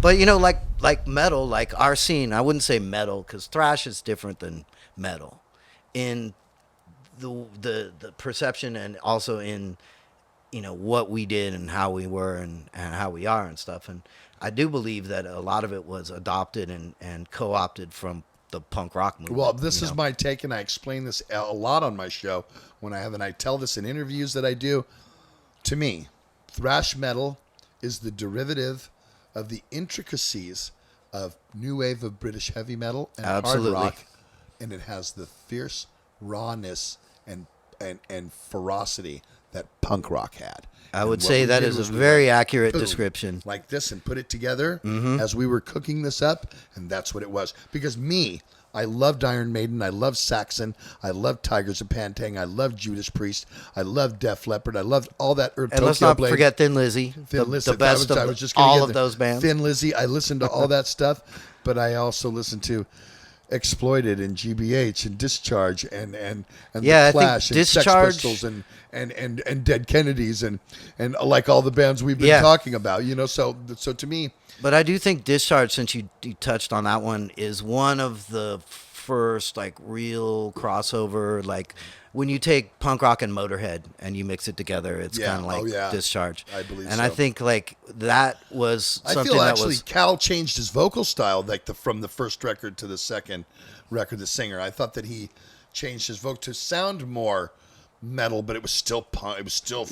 But like metal, like our scene, I wouldn't say metal because thrash is different than metal in the perception and also in what we did and how we were and how we are and stuff. And I do believe that a lot of it was adopted and co-opted from the punk rock movement. Well, this is my take, and I explain this a lot on my show when I tell this in interviews that I do. To me, thrash metal is the derivative of the intricacies of new wave of British heavy metal and Absolutely. hard rock, and it has the fierce rawness and ferocity that punk rock had. I would say that is a very accurate description. Like this and put it together as we were cooking this up, and that's what it was. Because I loved Iron Maiden, I loved Saxon, I loved Tigers of Pantang, I loved Judas Priest, I loved Def Leppard, I loved all that. And let's not forget Thin Lizzy, the best of all of those bands. Thin Lizzy, I listened to all that stuff, but I also listened to Exploited and GBH and Discharge and The Clash and Sex Pistols and Dead Kennedys and like all the bands we've been talking about, so to me. But I do think Discharge, since you touched on that one, is one of the first like real crossover, like when you take punk rock and Motorhead and you mix it together, it's kind of like Discharge. I believe and so. I think like that was something I feel that actually was... Cal changed his vocal style from the first record to the second record, the singer. I thought that he changed his vocal to sound more metal, but it was still punk. It was still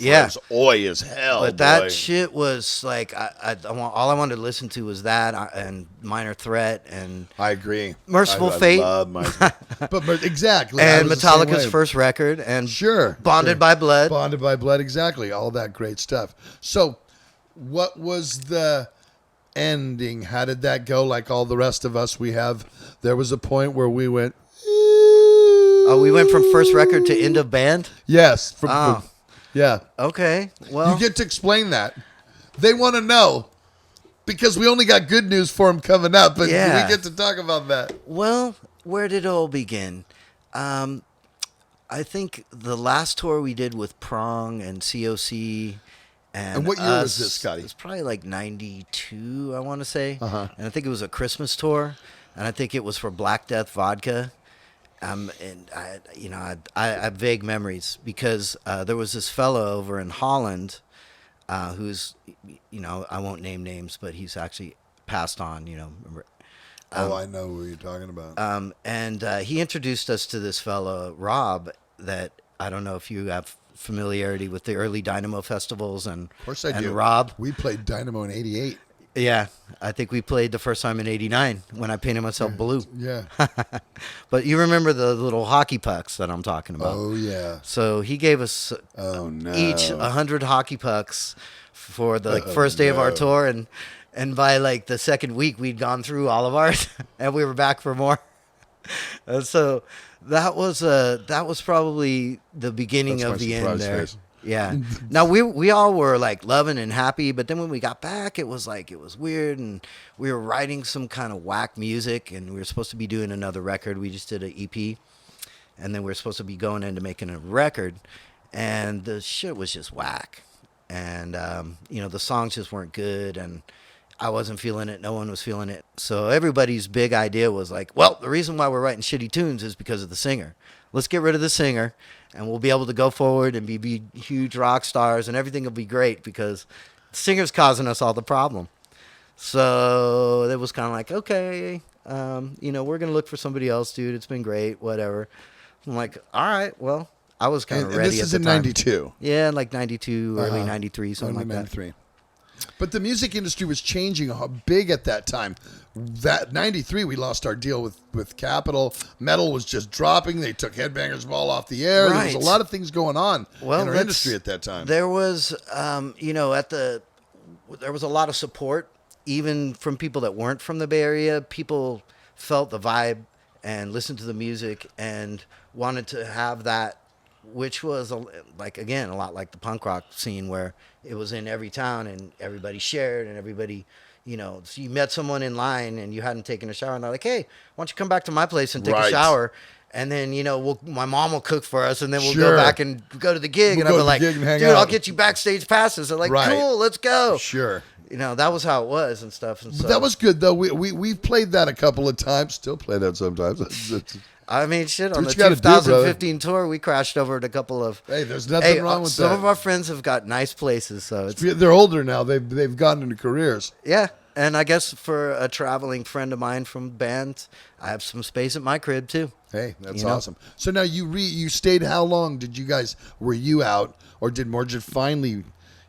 oi as hell. But that shit was like all I wanted to listen to was that and Minor Threat and I agree. Merciful Fate. I love but exactly. And Metallica's first record and Bonded by Blood. Bonded by Blood, exactly. All that great stuff. So, what was the ending? How did that go? Like all the rest of us, there was a point where we went. Oh, we went from first record to end of band? Yes. Yeah. Okay. Well, you get to explain that. They want to know because we only got good news for them coming up, but we get to talk about that. Well, where did it all begin? I think the last tour we did with Prong and COC and what year was this, Scotty? It was probably like 92, I want to say. Uh-huh. And I think it was a Christmas tour, and I think it was for Black Death Vodka. And I have vague memories because there was this fellow over in Holland who's, I won't name names, but he's actually passed on, remember. I know who you're talking about. And he introduced us to this fellow, Rob, that I don't know if you have familiarity with the early Dynamo festivals. And of course I do. Rob. We played Dynamo in 88. Yeah, I think we played the first time in 89 when I painted myself blue. Yeah. But you remember the little hockey pucks that I'm talking about. Oh, yeah. So he gave us each 100 hockey pucks for the first day of our tour. And by like the second week, we'd gone through all of ours and we were back for more. And so that was probably the beginning of the end there. Face. Yeah. Now we all were like loving and happy, but then when we got back, it was weird, and we were writing some kind of whack music, and we were supposed to be doing another record. We just did an EP, and then we were supposed to be going into making a record, and the shit was just whack, and the songs just weren't good, and I wasn't feeling it. No one was feeling it. So everybody's big idea was like, well, the reason why we're writing shitty tunes is because of the singer. Let's get rid of the singer, and we'll be able to go forward and be huge rock stars, and everything will be great because the singer's causing us all the problem. So it was kind of like, okay, we're going to look for somebody else, dude. It's been great, whatever. I'm like, all right, well, I was kind of ready at the time. This is in 92. Yeah, like 92, early 93, something like 93. That. But the music industry was changing big at that time. That 93, we lost our deal with Capitol. Metal was just dropping. They took Headbangers Ball off the air. Right. There was a lot of things going on in our industry at that time. There was, there was a lot of support, even from people that weren't from the Bay Area. People felt the vibe and listened to the music and wanted to have that, which was, a lot like the punk rock scene where it was in every town and everybody shared and everybody, so you met someone in line and you hadn't taken a shower and they're like, hey, why don't you come back to my place and take a shower? And then, my mom will cook for us and then we'll go back and go to the gig. And I'll be like, dude, I'll get you backstage passes. They're like, cool, let's go. Sure. that was how it was and stuff. And so that was good though. We've played that a couple of times. Still play that sometimes. I mean, shit, on the 2015 tour, we crashed over at a couple of... Hey, there's nothing wrong with that. Some of our friends have got nice places, so they're older now. They've gotten into careers. Yeah, and I guess for a traveling friend of mine from bands, I have some space at my crib, too. Hey, that's awesome. So now you stayed how long? Were you out, or did Mordred finally...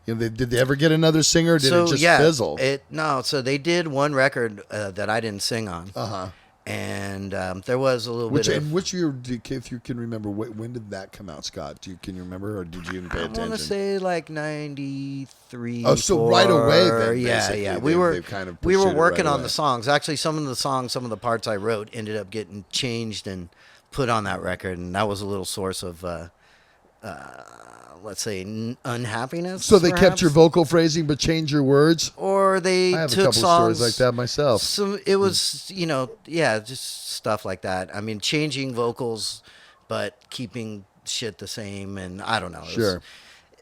did they ever get another singer, or did it just fizzle? No, so they did one record that I didn't sing on. Uh-huh. And there was a little bit of... which year, if you can remember, when did that come out, Scott? Can you remember, or did you even pay attention? I want to say like 93, Oh, so right away then, Yeah. We were working on the songs. Actually, some of the parts I wrote ended up getting changed and put on that record, and that was a little source of... let's say unhappiness. So they kept your vocal phrasing but changed your words? Or they I have took a couple songs stories like that myself. So it was, just stuff like that. I mean, changing vocals but keeping shit the same, and I don't know. Sure.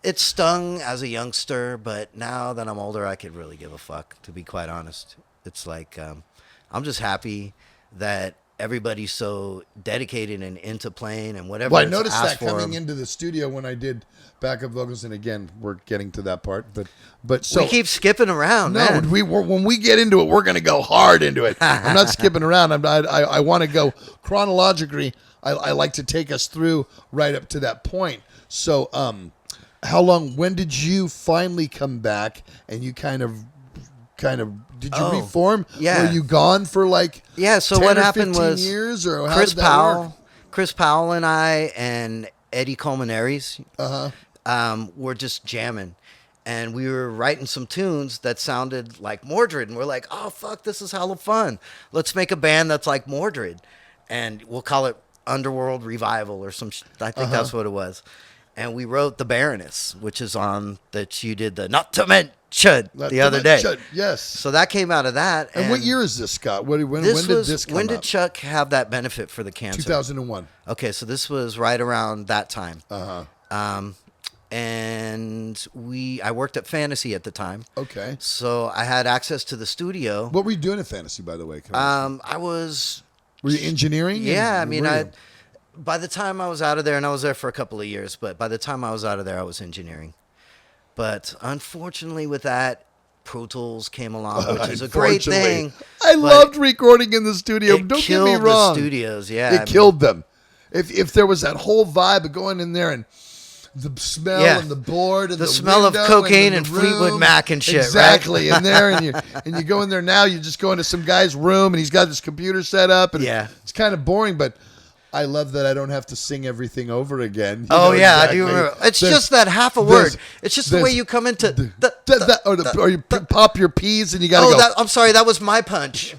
It stung as a youngster, but now that I'm older, I could really give a fuck, to be quite honest. It's like I'm just happy that everybody's so dedicated and into playing and whatever. Well, I noticed that coming into the studio when I did backup vocals, and again, we're getting to that part, but so we keep skipping around. No, man. when we get into it, we're going to go hard into it. I'm not skipping around. I want to go chronologically. I like to take us through right up to that point. So, when did you finally come back and you kind of did you reform? Yeah. Were you gone for like 10 or what happened 15 was years, or how did that work? Chris Powell and I and Eddie Colmenares were just jamming, and we were writing some tunes that sounded like Mordred, and we're like, oh fuck, this is hella fun. Let's make a band that's like Mordred, and we'll call it Underworld Revival or some. I think that's what it was. And we wrote The Baroness, which is on that you did the Not to Mention the other day. Yes. So that came out of that. And what year is this, Scott? When did this come When did up? Chuck have that benefit for the cancer? 2001. Okay, so this was right around that time. Uh-huh. And I worked at Fantasy at the time. Okay. So I had access to the studio. What were you doing at Fantasy, by the way? I was... Were you engineering? Yeah, by the time I was out of there, and I was there for a couple of years, but by the time I was out of there, I was engineering. But unfortunately with that, Pro Tools came along, which is a great thing. I loved recording in the studio. Don't get me wrong. The studios, yeah. It killed them. If there was that whole vibe of going in there and the smell and the board and the smell of cocaine and Fleetwood Mac and shit, exactly. Right? In there, and you go in there now, you just go into some guy's room and he's got his computer set up, and it's kind of boring, but I love that I don't have to sing everything over again. I do remember. It's just that half a word. It's just the way you come into or you pop your P's and you got to go. I'm sorry, that was my punch.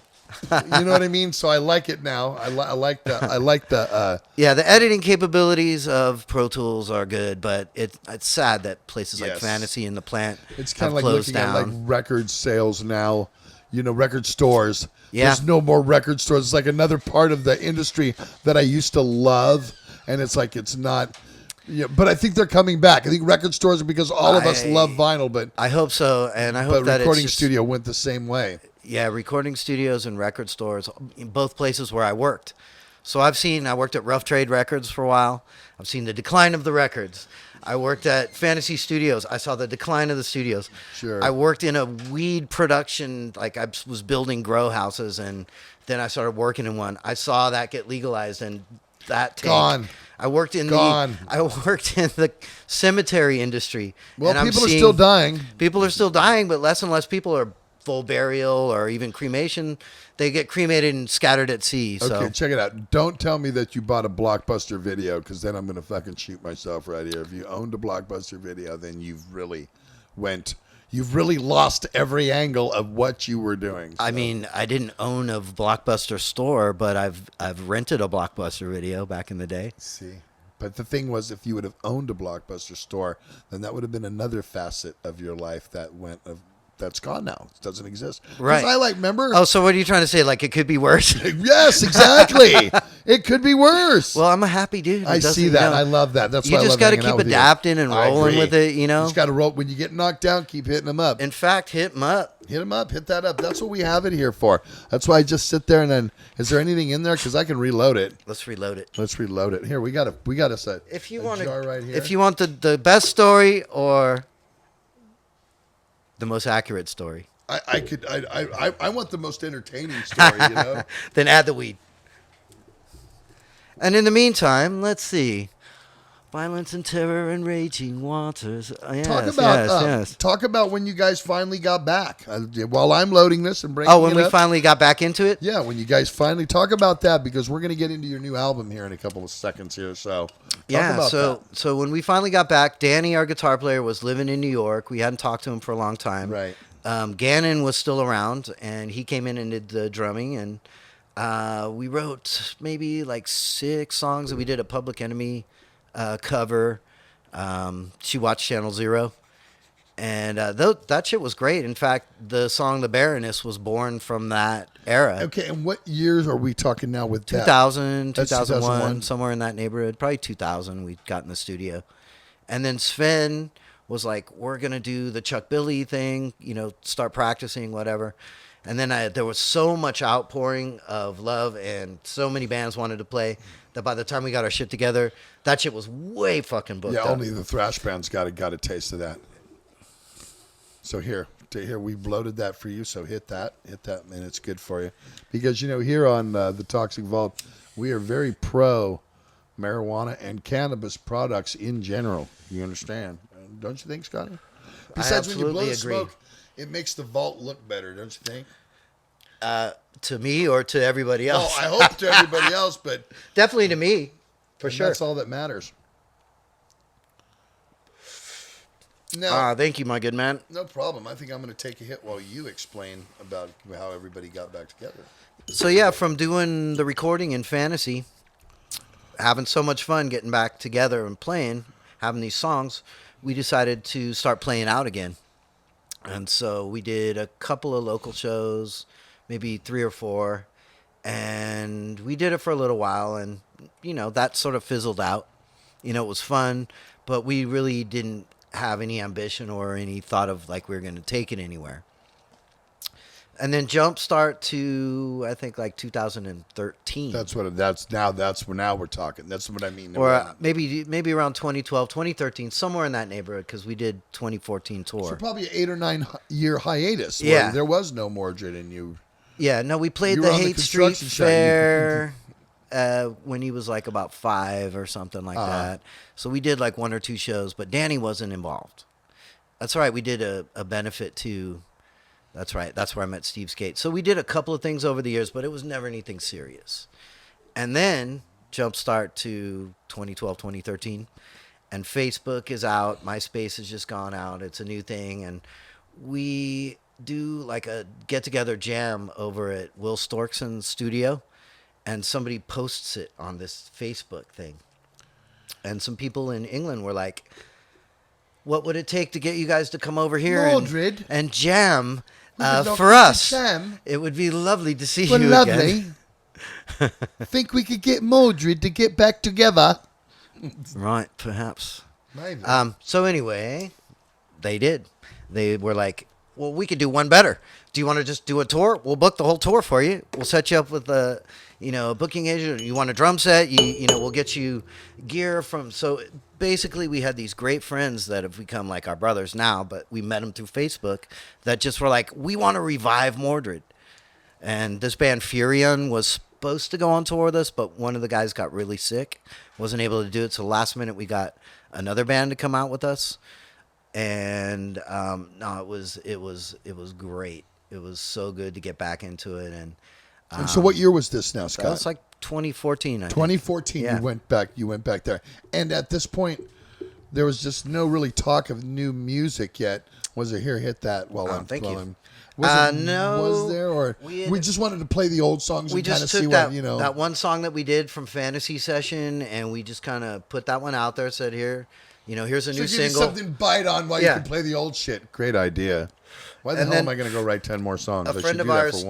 You know what I mean? So I like it now. I like the. Yeah, the editing capabilities of Pro Tools are good, but it's sad that places like Fantasy and the Plant it's kind have of like closed looking down. at like record sales now. Record stores. Yeah. There's no more record stores. It's like another part of the industry that I used to love, and it's like it's not. Yeah, but I think they're coming back. I think record stores are because all of us love vinyl, but I hope so, and I hope that recording studio went the same way. Yeah, recording studios and record stores, in both places where I worked. So I worked at Rough Trade Records for a while. I've seen the decline of the records. I worked at Fantasy Studios. I saw the decline of the studios. Sure. I worked in a weed production, like I was building grow houses, and then I started working in one. I saw that get legalized, and that tanked. Gone. I worked in the cemetery industry. Well, people are still dying. People are still dying, but less and less people are full burial or even cremation. They get cremated and scattered at sea. Okay, check it out. Don't tell me that you bought a Blockbuster video, because then I'm going to fucking shoot myself right here. If you owned a Blockbuster video, then you've really lost every angle of what you were doing. So. I mean, I didn't own a Blockbuster store, but I've rented a Blockbuster video back in the day. See. But the thing was, if you would have owned a Blockbuster store, then that would have been another facet of your life that's gone now. It doesn't exist. Right. Remember? Oh, so what are you trying to say? Like it could be worse? Yes, exactly. It could be worse. Well, I'm a happy dude. I see that. I love that. That's why I love got to keep adapting and rolling with it, you know? You just got to roll. When you get knocked down, keep hitting them up. In fact, hit them up. Hit them up. Hit that up. That's what we have it here for. That's why I just sit there and then, is there anything in there? Because I can reload it. Let's reload it. Here, we got a set. If you want jar right here. If you want the best story or the most accurate story. I want the most entertaining story, you know? Then add the weed. And in the meantime, let's see. Violence and terror and raging waters. Yes, Talk about when you guys finally got back. While I'm loading this and bringing when we finally got back into it? Yeah, when you guys finally talk about that, because we're going to get into your new album here in a couple of seconds here. So so when we finally got back, Danny, our guitar player, was living in New York. We hadn't talked to him for a long time. Right. Gannon was still around, and he came in and did the drumming, and we wrote maybe like 6 songs, and we did a Public Enemy cover. She watched Channel Zero, and that shit was great. In fact, the song "The Baroness" was born from that era. Okay, and what years are we talking now with 2000, 2001, somewhere in that neighborhood. Probably 2000 we got in the studio. And then Sven was like, we're going to do the Chuck Billy thing, you know, start practicing, whatever. And then there was so much outpouring of love and so many bands wanted to play that by the time we got our shit together, that shit was way fucking booked up. Only the thrash bands got a taste of that. So here, we've loaded that for you. So hit that, and it's good for you. Because, you know, here on the Toxic Vault, we are very pro marijuana and cannabis products in general. You understand? Don't you think, Scotty? Besides, when you blow the smoke, it makes the vault look better, don't you think? To me or to everybody else? Oh, I hope to everybody else, but definitely to me, for sure. That's all that matters. Now, thank you, my good man. No problem. I think I'm going to take a hit while you explain about how everybody got back together. So yeah, from doing the recording in Fantasy, having so much fun getting back together and playing, having these songs, we decided to start playing out again. And so we did a couple of local shows, maybe 3 or 4, and we did it for a little while, and, you know, that sort of fizzled out. You know, it was fun, but we really didn't have any ambition or any thought of, like, we were going to take it anywhere. And then jumpstart to, I think, like 2013. Now we're talking. That's what I mean. Or maybe around 2012, 2013, somewhere in that neighborhood, because we did 2014 tour. So probably an 8 or 9 year hiatus. Yeah. Where there was no Mordred and you. Yeah, no, we played the Hate Street Fair when he was like about 5 or something like that. So we did like 1 or 2 shows, but Danny wasn't involved. That's right. We did a benefit to. That's right. That's where I met Steve Skate. So we did a couple of things over the years, but it was never anything serious. And then jumpstart to 2012, 2013. And Facebook is out. MySpace has just gone out. It's a new thing. And we do like a get-together jam over at Will Storkson's studio. And somebody posts it on this Facebook thing. And some people in England were like, what would it take to get you guys to come over here and jam for us? Jam. It would be lovely to see you lovely. Again. Think we could get Mordred to get back together? Right, perhaps. Maybe. So anyway, they did. They were like, well, we could do one better. Do you want to just do a tour? We'll book the whole tour for you. We'll set you up with a booking agent. You want a drum set? We'll get you gear from. So basically, we had these great friends that have become like our brothers now, but we met them through Facebook that just were like, we want to revive Mordred. And this band Furion was supposed to go on tour with us, but one of the guys got really sick, wasn't able to do it. So last minute, we got another band to come out with us. And it was great. It was so good to get back into it. And so what year was this now, Scott? That was like 2014. 2014. Yeah. You went back there. And at this point, there was just no really talk of new music yet. Was it here? Hit that thank you. No. Was there? Or we just wanted to play the old songs and kind of see what, that one song that we did from Fantasy Session, and we just kind of put that one out there, said here, here's a new single. Give you something to bite on while you can play the old shit. Great idea. Why the hell am I going to go write 10 more songs? A friend of ours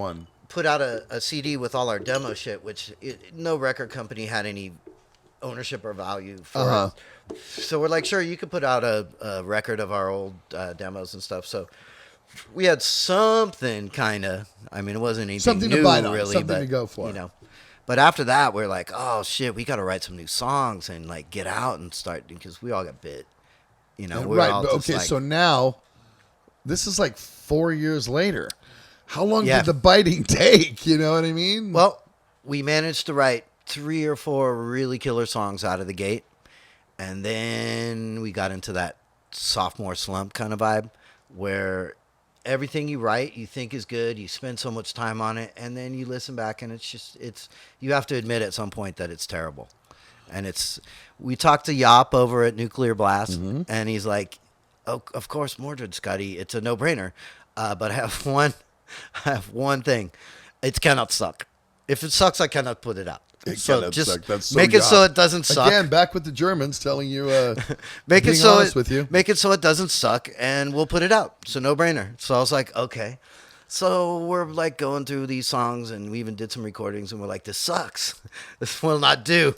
put out a CD with all our demo shit, which no record company had any ownership or value for it. So we're like, sure, you could put out a record of our old demos and stuff. So we had something kind of. I mean, it wasn't anything something new, to bite on, really, something but to go for. You know. But after that, we're like, oh shit, we got to write some new songs and like get out and start, because we all got bit. You know, we're all just okay, like, so now this is like 4 years later. How long did the biting take? You know what I mean? Well, we managed to write 3 or 4 really killer songs out of the gate. And then we got into that sophomore slump kind of vibe where everything you write, you think is good. You spend so much time on it. And then you listen back and you have to admit at some point that it's terrible. And we talked to Yop over at Nuclear Blast, and he's like, oh, of course, Mordred, Scotty, it's a no-brainer. But I have one thing. It cannot suck. If it sucks, I cannot put it out. So just make it so it doesn't suck. Again, back with the Germans telling you, make it so make it so it doesn't suck, and we'll put it out. So no brainer. So I was like, okay. So we're like going through these songs, and we even did some recordings, and we're like, this sucks. This will not do.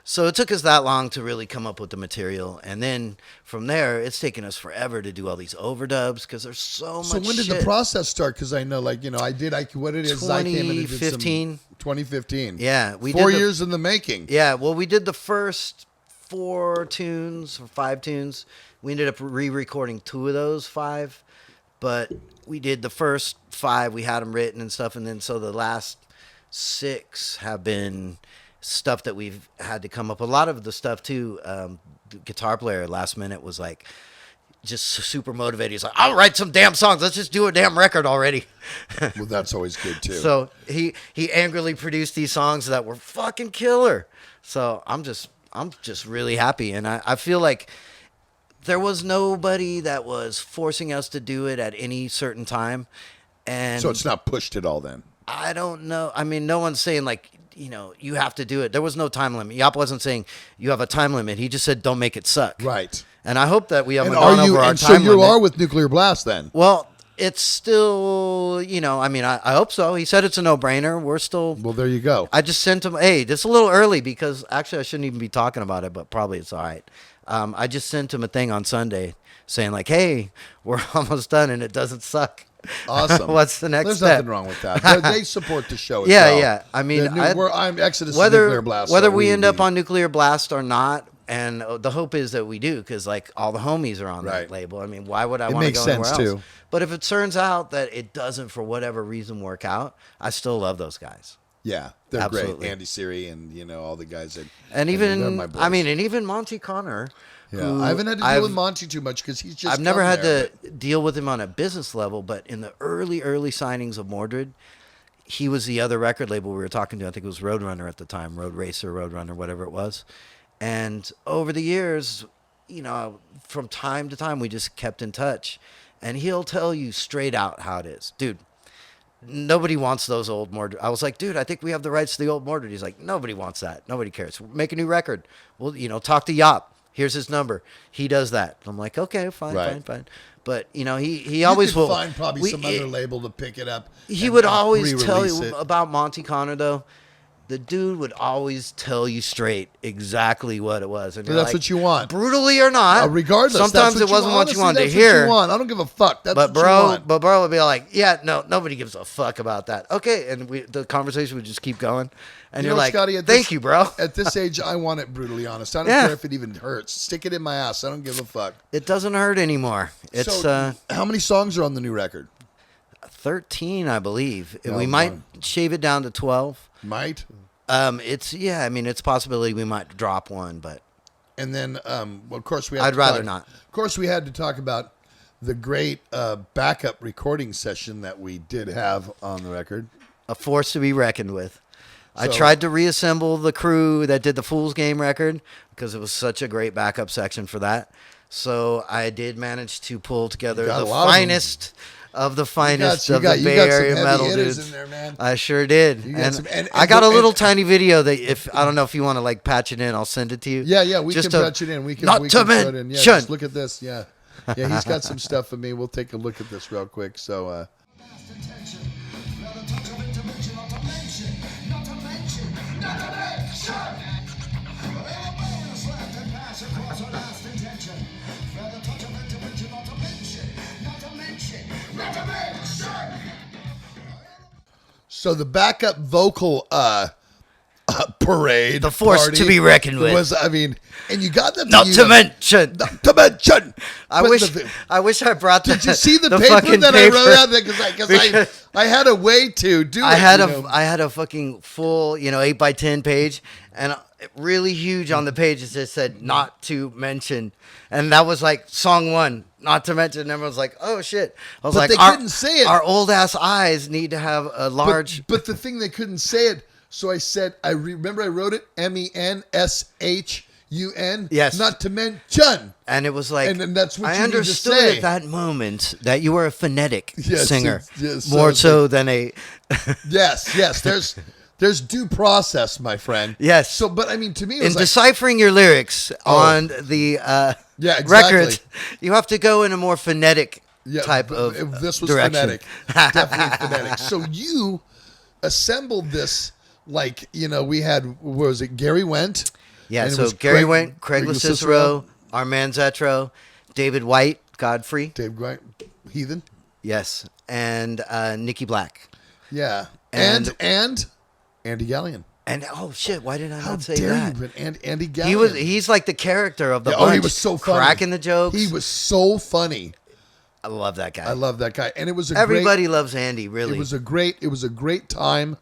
So it took us that long to really come up with the material, and then from there, it's taken us forever to do all these overdubs because there's so much. So when did the process start? Because I know, like, you know, I came in and did 2015. 2015. Yeah, we 4 years in the making. Yeah, well, we did the first 4 tunes or 5 tunes. We ended up re-recording 2 of those 5, but we did the first 5. We had them written and stuff, and then so the last 6 have been stuff that we've had to come up. A lot of the stuff too. The guitar player last minute was like, just super motivated. He's like, I'll write some damn songs. Let's just do a damn record already. Well, that's always good too. So he angrily produced these songs that were fucking killer. So I'm just really happy, and I feel like there was nobody that was forcing us to do it at any certain time. And so it's not pushed at all then? I don't know. I mean, no one's saying like, you know, you have to do it. There was no time limit. Yop wasn't saying you have a time limit. He just said, don't make it suck. Right. And I hope that we haven't gone over our time limit. So you are with Nuclear Blast then? Well, it's still, you know, I mean, I hope so. He said it's a no-brainer. We're still. Well, there you go. I just sent him, hey, this is a little early because actually I shouldn't even be talking about it, but probably it's all right. I just sent him a thing on Sunday saying like, hey, we're almost done and it doesn't suck. Awesome. What's the next There's step? nothing wrong with that. They support the show as yeah, well. Yeah. I mean, I'm Exodus whether, Nuclear Blast. Whether we end up on Nuclear Blast or not, and the hope is that we do, because like all the homies are on that label. I mean, why would I want to go anywhere else? Too. But if it turns out that it doesn't, for whatever reason, work out, I still love those guys. Yeah, they're Absolutely. great. Andy Siri and, you know, all the guys that. And even, I mean, and even Monty Connor. Yeah, I haven't had to deal with Monty too much because he's just. I've never had to deal with him on a business level, but in the early signings of Mordred, he was the other record label we were talking to. I think it was Roadrunner at the time, Road Racer, Roadrunner, whatever it was. And over the years, you know, from time to time, we just kept in touch. And he'll tell you straight out how it is. Dude, nobody wants those old Mordred. I was like, dude, I think we have the rights to the old Mordred. He's like, nobody wants that. Nobody cares. Make a new record. Well, you know, talk to Yop. Here's his number. He does that. I'm like, okay, fine. But, you know, he always will. Find probably some other label to pick it up. He would always tell you about Monty Connor, though. The dude would always tell you straight exactly what it was. And that's like, what you want. Brutally or not. Regardless. Sometimes it wasn't what you wanted to hear. I don't give a fuck. That's what you want. But bro would be like, yeah, no, nobody gives a fuck about that. Okay. And the conversation would just keep going. And you're like, Scotty, thank you, bro. At this age, I want it brutally honest. I don't care if it even hurts. Stick it in my ass. I don't give a fuck. It doesn't hurt anymore. It's so, how many songs are on the new record? 13, I believe. We might shave it down to 12. Might? I mean, it's a possibility we might drop one, but. And then, well, of course, I'd rather not. Of course, we had to talk about the great backup recording session that we did have on the record. A force to be reckoned with. I tried to reassemble the crew that did the Fool's Game record because it was such a great backup section for that. So I did manage to pull together the finest of the finest of the Bay Area metal dudes. In there, man. I sure did. And I got a little tiny video that I don't know if you want to like patch it in, I'll send it to you. Yeah, we can patch it in. We can put it in. Yeah, just look at this. Yeah, he's got some stuff for me. We'll take a look at this real quick. So. So the backup vocal parade, the force to be reckoned with, was, I mean, and you got them. Not to mention. I wish I brought that. Did you see the paper that I wrote out? Because I had a way to do it. I had a fucking full 8x10 page, and really huge on the page it just said "not to mention," and that was like song 1. Not to mention, and everyone's like, "Oh shit!" I was but like, they couldn't say it. Our old ass eyes need to have a large. But the thing, they couldn't say it. So I said, I remember I wrote it MENSHUN. Yes. Not to mention. And it was like, and that's what I you understood need to say. at that moment that you were a phonetic singer, yes, more so than a. yes. There's due process, my friend. Yes. So, but I mean, to me, it in was deciphering your lyrics on the records, you have to go in a more phonetic type of this was direction. Phonetic, definitely phonetic. So you assembled this. Like, we had, what was it, Gary Went? Yeah, so Gary Went, Craig Cicero, our man Zetro, David White, Godfrey. David White, Heathen. Yes, and Nikki Black. Yeah, and Andy Gallion. And, oh, shit, why did I not say that? How dare you, Andy Gallion. He's like the character of the bunch. Oh, he was so funny. Cracking the jokes. He was so funny. I love that guy. And it was everybody loves Andy, really. It was a great time.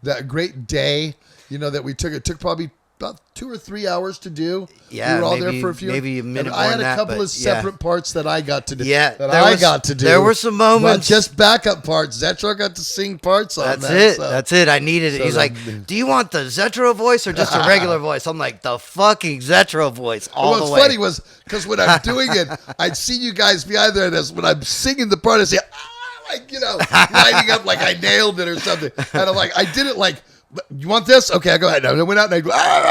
That great day, that we took. It took probably about 2 or 3 hours to do. Yeah, we were all there for a few. Maybe a minute more I had than a couple of separate parts that I got to do. Yeah, got to do. There were some moments. Not just backup parts. Zetro got to sing parts on that. That's it. So. That's it. I needed it. He's like, "Do you want the Zetro voice or just a regular voice?" I'm like, "The fucking Zetro voice all the way." What's funny was because when I'm doing it, I'd see you guys behind there, and when I'm singing the part, I say, lighting up like I nailed it or something, and I'm like, I did it like. You want this? Okay, I go ahead. And I went out and I go,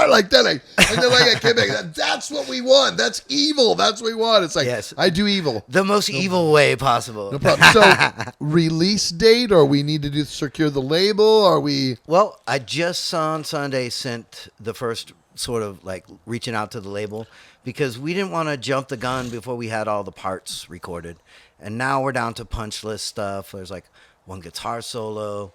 like that. And then I came back. That's what we want. That's evil. That's what we want. It's like, yes. I do evil. The most evil way possible. No problem. So, release date, or we need to secure the label? Or we? Well, I just on Sunday sent the first sort of like reaching out to the label because we didn't want to jump the gun before we had all the parts recorded. And now we're down to punch list stuff. There's like one guitar solo.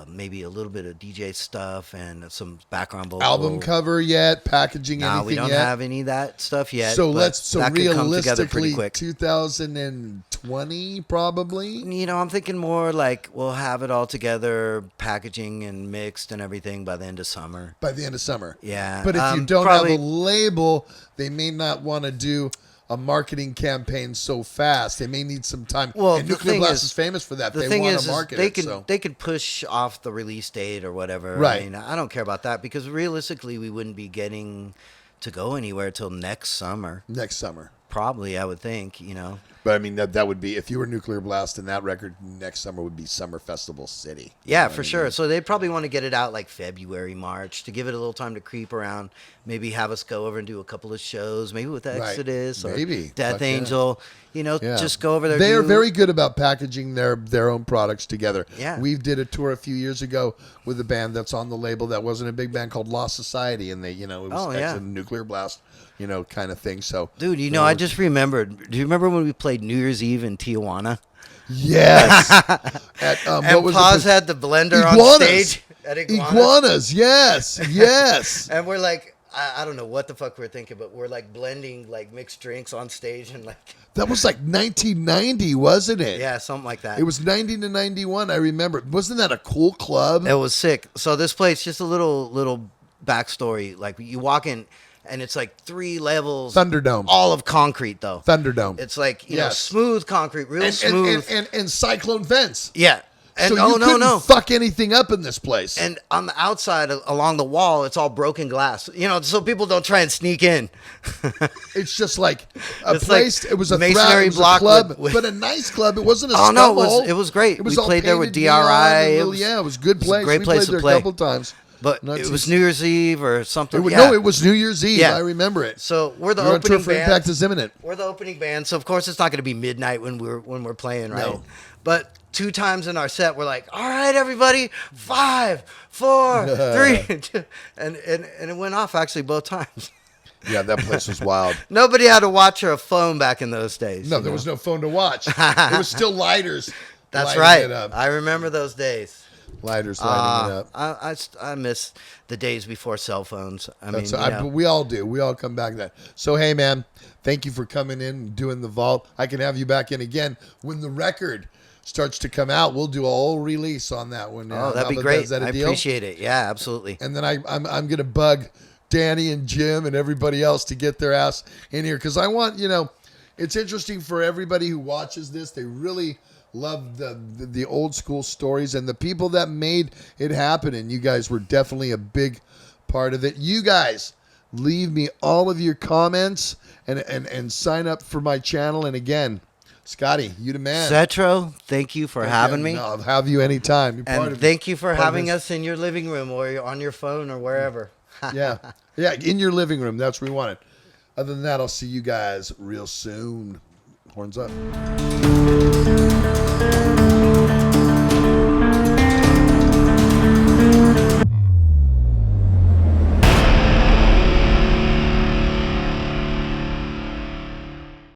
Maybe a little bit of DJ stuff and some background vocals. Album cover yet? Packaging anything yet? No, we don't have any of that stuff yet. So realistically, 2020 probably? I'm thinking more like we'll have it all together, packaging and mixed and everything by the end of summer. Yeah. But if you don't have a label, they may not want to do a marketing campaign so fast. They may need some time. Well, and Nuclear Blast is famous for that. They want to market it. They could push off the release date or whatever. Right. I mean, I don't care about that because realistically, we wouldn't be getting to go anywhere till next summer. Probably, I would think, But I mean, that would be, if you were Nuclear Blast and that record, next summer would be Summer Festival City. Yeah, for sure. So they'd probably want to get it out like February, March to give it a little time to creep around. Maybe have us go over and do a couple of shows, maybe with Exodus or Death Angel. Just go over there. They are very good about packaging their own products together. Yeah. We did a tour a few years ago with a band that's on the label that wasn't a big band called Lost Society, and they, it was a Nuclear Blast, kind of thing. So, dude, I just remembered. Do you remember when we played New Year's Eve in Tijuana? Yes. And Paz had the blender on stage at Iguanas. Yes. And we're like, I don't know what the fuck we're thinking, but we're like blending like mixed drinks on stage and like. That was like 1990, wasn't it? Yeah, something like that. It was 90 to 91. I remember. Wasn't that a cool club? It was sick. So this place, just a little backstory. Like you walk in. And it's like 3 levels. Thunderdome. All of concrete, though. Thunderdome. It's like, smooth concrete, real smooth. And cyclone vents. Yeah. And so you couldn't fuck anything up in this place. And on the outside, along the wall, it's all broken glass. So people don't try and sneak in. It's just like a place. Like it was a masonry block club, but a nice club. It wasn't a it was great. We played there with DRI. It was a good place. Great place to play. A couple times. But it was New Year's Eve or something. No, it was New Year's Eve. Yeah. I remember it. So we're the opening band. Impact is imminent. We're the opening band, so of course it's not going to be midnight when we're playing, right? No. But 2 times in our set, we're like, "All right, everybody, 5, 4, 3," and it went off actually both times. Yeah, that place was wild. Nobody had a watch or a phone back in those days. No, there was no phone to watch. It was still lighters. That's right. I remember those days. Lighters lighting it up. I miss the days before cell phones. We all do. We all come back to that. So, hey, man, thank you for coming in and doing the vault. I can have you back in again when the record starts to come out. We'll do a whole release on that one. That'd be great. I appreciate it. Yeah, absolutely. And then I'm going to bug Danny and Jim and everybody else to get their ass in here because I want, it's interesting for everybody who watches this. They really love the old school stories and the people that made it happen. And you guys were definitely a big part of it. You guys leave me all of your comments and sign up for my channel. And again, Scotty, you the man. Zetro, thank you for having me. I'll have you anytime. You're and thank you for having us in your living room or on your phone or wherever. Yeah, in your living room. That's where we want it. Other than that, I'll see you guys real soon. Horns up.